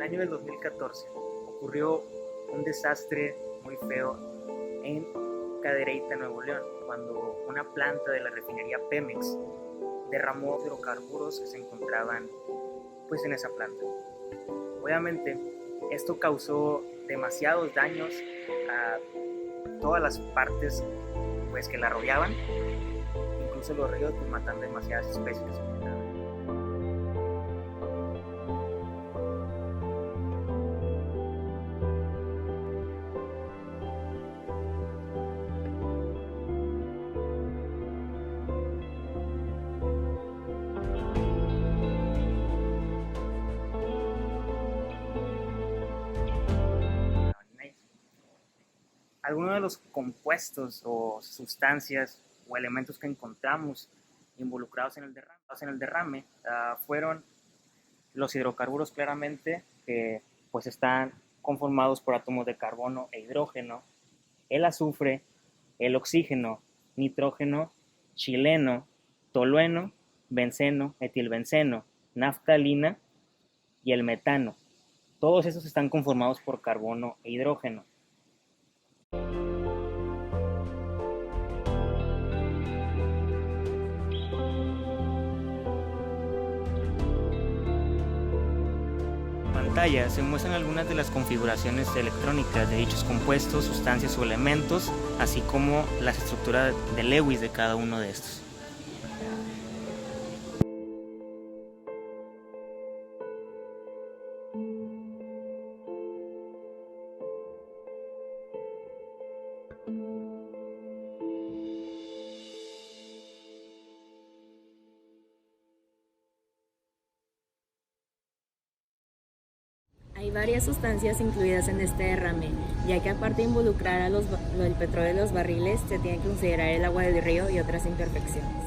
año del 2014 ocurrió un desastre muy feo en Cadereyta, Nuevo León, cuando una planta de la refinería Pemex derramó hidrocarburos que se encontraban pues en esa planta. Obviamente esto causó demasiados daños a todas las partes pues que la rodeaban, incluso los ríos, pues matando demasiadas especies que se encontraban. Algunos de los compuestos o sustancias o elementos que encontramos involucrados en el derrame fueron los hidrocarburos, claramente, que pues están conformados por átomos de carbono e hidrógeno, el azufre, el oxígeno, nitrógeno, xileno, tolueno, benceno, etilbenceno, naftalina y el metano. Todos esos están conformados por carbono e hidrógeno. Pantalla se muestran algunas de las configuraciones electrónicas de dichos compuestos, sustancias o elementos, así como la estructura de Lewis de cada uno de estos. Hay varias sustancias incluidas en este derrame, ya que aparte de involucrar a el petróleo de los barriles, se tiene que considerar el agua del río y otras imperfecciones.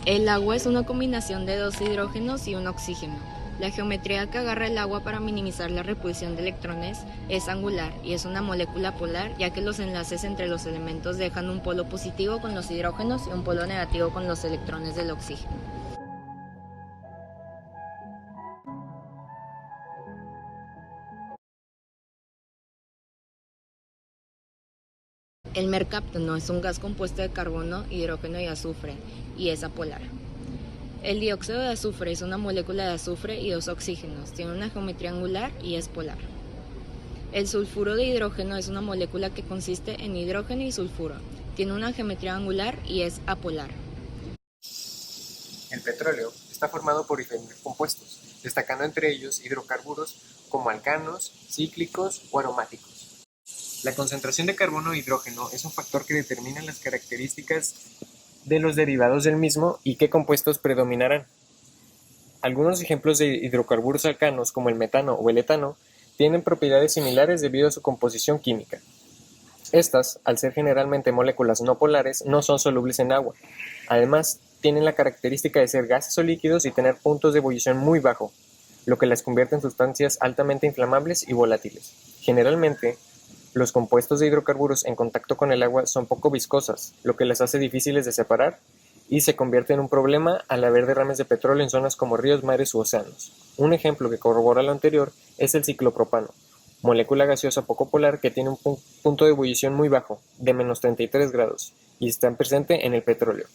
El agua es una combinación de dos hidrógenos y un oxígeno. La geometría que agarra el agua para minimizar la repulsión de electrones es angular y es una molécula polar, ya que los enlaces entre los elementos dejan un polo positivo con los hidrógenos y un polo negativo con los electrones del oxígeno. El mercaptano es un gas compuesto de carbono, hidrógeno y azufre, y es apolar. El dióxido de azufre es una molécula de azufre y dos oxígenos, tiene una geometría angular y es polar. El sulfuro de hidrógeno es una molécula que consiste en hidrógeno y sulfuro, tiene una geometría angular y es apolar. El petróleo está formado por diferentes compuestos, destacando entre ellos hidrocarburos como alcanos, cíclicos o aromáticos. La concentración de carbono e hidrógeno es un factor que determina las características de los derivados del mismo y qué compuestos predominarán. Algunos ejemplos de hidrocarburos alcanos, como el metano o el etano, tienen propiedades similares debido a su composición química. Estas, al ser generalmente moléculas no polares, no son solubles en agua. Además, tienen la característica de ser gases o líquidos y tener puntos de ebullición muy bajo, lo que las convierte en sustancias altamente inflamables y volátiles. Generalmente, los compuestos de hidrocarburos en contacto con el agua son poco viscosas, lo que las hace difíciles de separar y se convierte en un problema al haber derrames de petróleo en zonas como ríos, mares u océanos. Un ejemplo que corrobora lo anterior es el ciclopropano, molécula gaseosa poco polar que tiene un punto de ebullición muy bajo, de menos 33 grados, y está presente en el petróleo.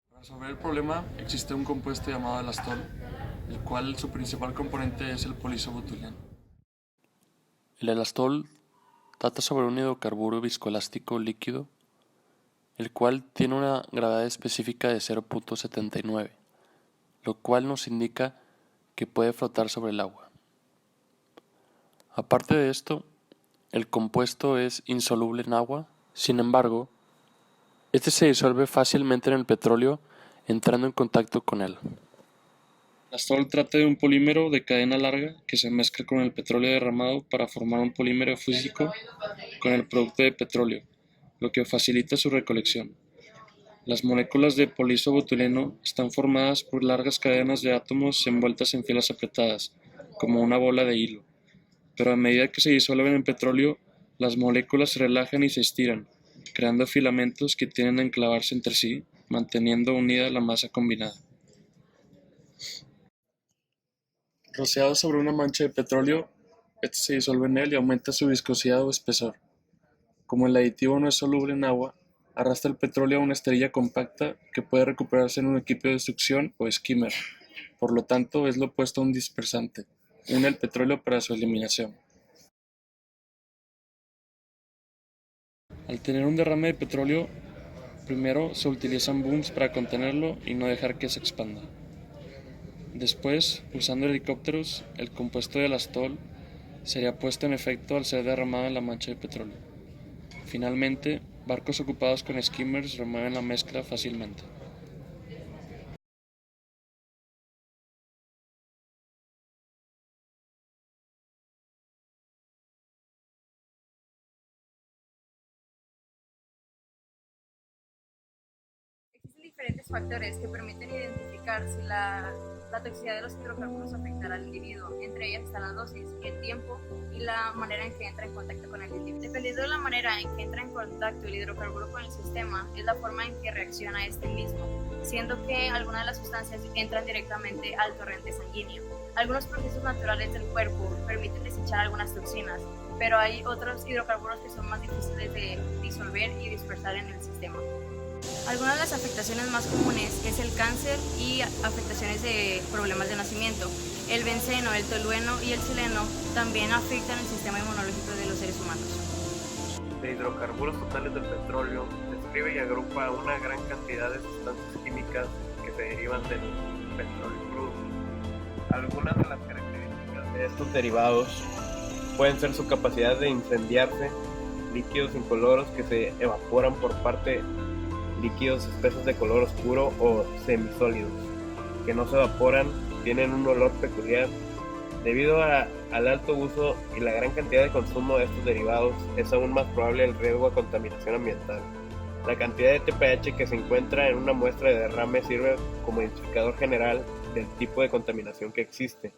Para resolver el problema existe un compuesto llamado elastol, el cual su principal componente es el poliisobutiliano. El elastol trata sobre un hidrocarburo viscoelástico líquido, el cual tiene una gravedad específica de 0.79, lo cual nos indica que puede flotar sobre el agua. Aparte de esto, el compuesto es insoluble en agua, sin embargo, este se disuelve fácilmente en el petróleo entrando en contacto con él. El elastol trata de un polímero de cadena larga que se mezcla con el petróleo derramado para formar un polímero físico con el producto de petróleo, lo que facilita su recolección. Las moléculas de poliisobutiliano están formadas por largas cadenas de átomos envueltas en filas apretadas, como una bola de hilo. Pero a medida que se disuelven en petróleo, las moléculas se relajan y se estiran, creando filamentos que tienden a enclavarse entre sí manteniendo unida la masa combinada. Rociado sobre una mancha de petróleo, este se disuelve en él y aumenta su viscosidad o espesor. Como el aditivo no es soluble en agua, arrastra el petróleo a una esterilla compacta que puede recuperarse en un equipo de destrucción o skimmer. Por lo tanto, es lo opuesto a un dispersante. Une el petróleo para su eliminación. Al tener un derrame de petróleo, primero se utilizan booms para contenerlo y no dejar que se expanda. Después, usando helicópteros, el compuesto del astol sería puesto en efecto al ser derramado en la mancha de petróleo. Finalmente, barcos ocupados con skimmers remueven la mezcla fácilmente. Existen diferentes factores que permiten identificar si la toxicidad de los hidrocarburos afectará al individuo. Entre ellas están la dosis, el tiempo y la manera en que entra en contacto con el individuo. Dependiendo de la manera en que entra en contacto el hidrocarburo con el sistema, es la forma en que reacciona este mismo, siendo que algunas de las sustancias entran directamente al torrente sanguíneo. Algunos procesos naturales del cuerpo permiten desechar algunas toxinas, pero hay otros hidrocarburos que son más difíciles de disolver y dispersar en el sistema. Algunas de las afectaciones más comunes es el cáncer y afectaciones de problemas de nacimiento. El benceno, el tolueno y el xileno también afectan el sistema inmunológico de los seres humanos. De hidrocarburos totales del petróleo describe y agrupa una gran cantidad de sustancias químicas que se derivan del petróleo crudo. Algunas de las características de estos derivados pueden ser su capacidad de incendiarse, líquidos incoloros que se evaporan por parte líquidos espesos de color oscuro o semisólidos, que no se evaporan, tienen un olor peculiar. Debido al alto uso y la gran cantidad de consumo de estos derivados, es aún más probable el riesgo a contaminación ambiental. La cantidad de TPH que se encuentra en una muestra de derrame sirve como identificador general del tipo de contaminación que existe.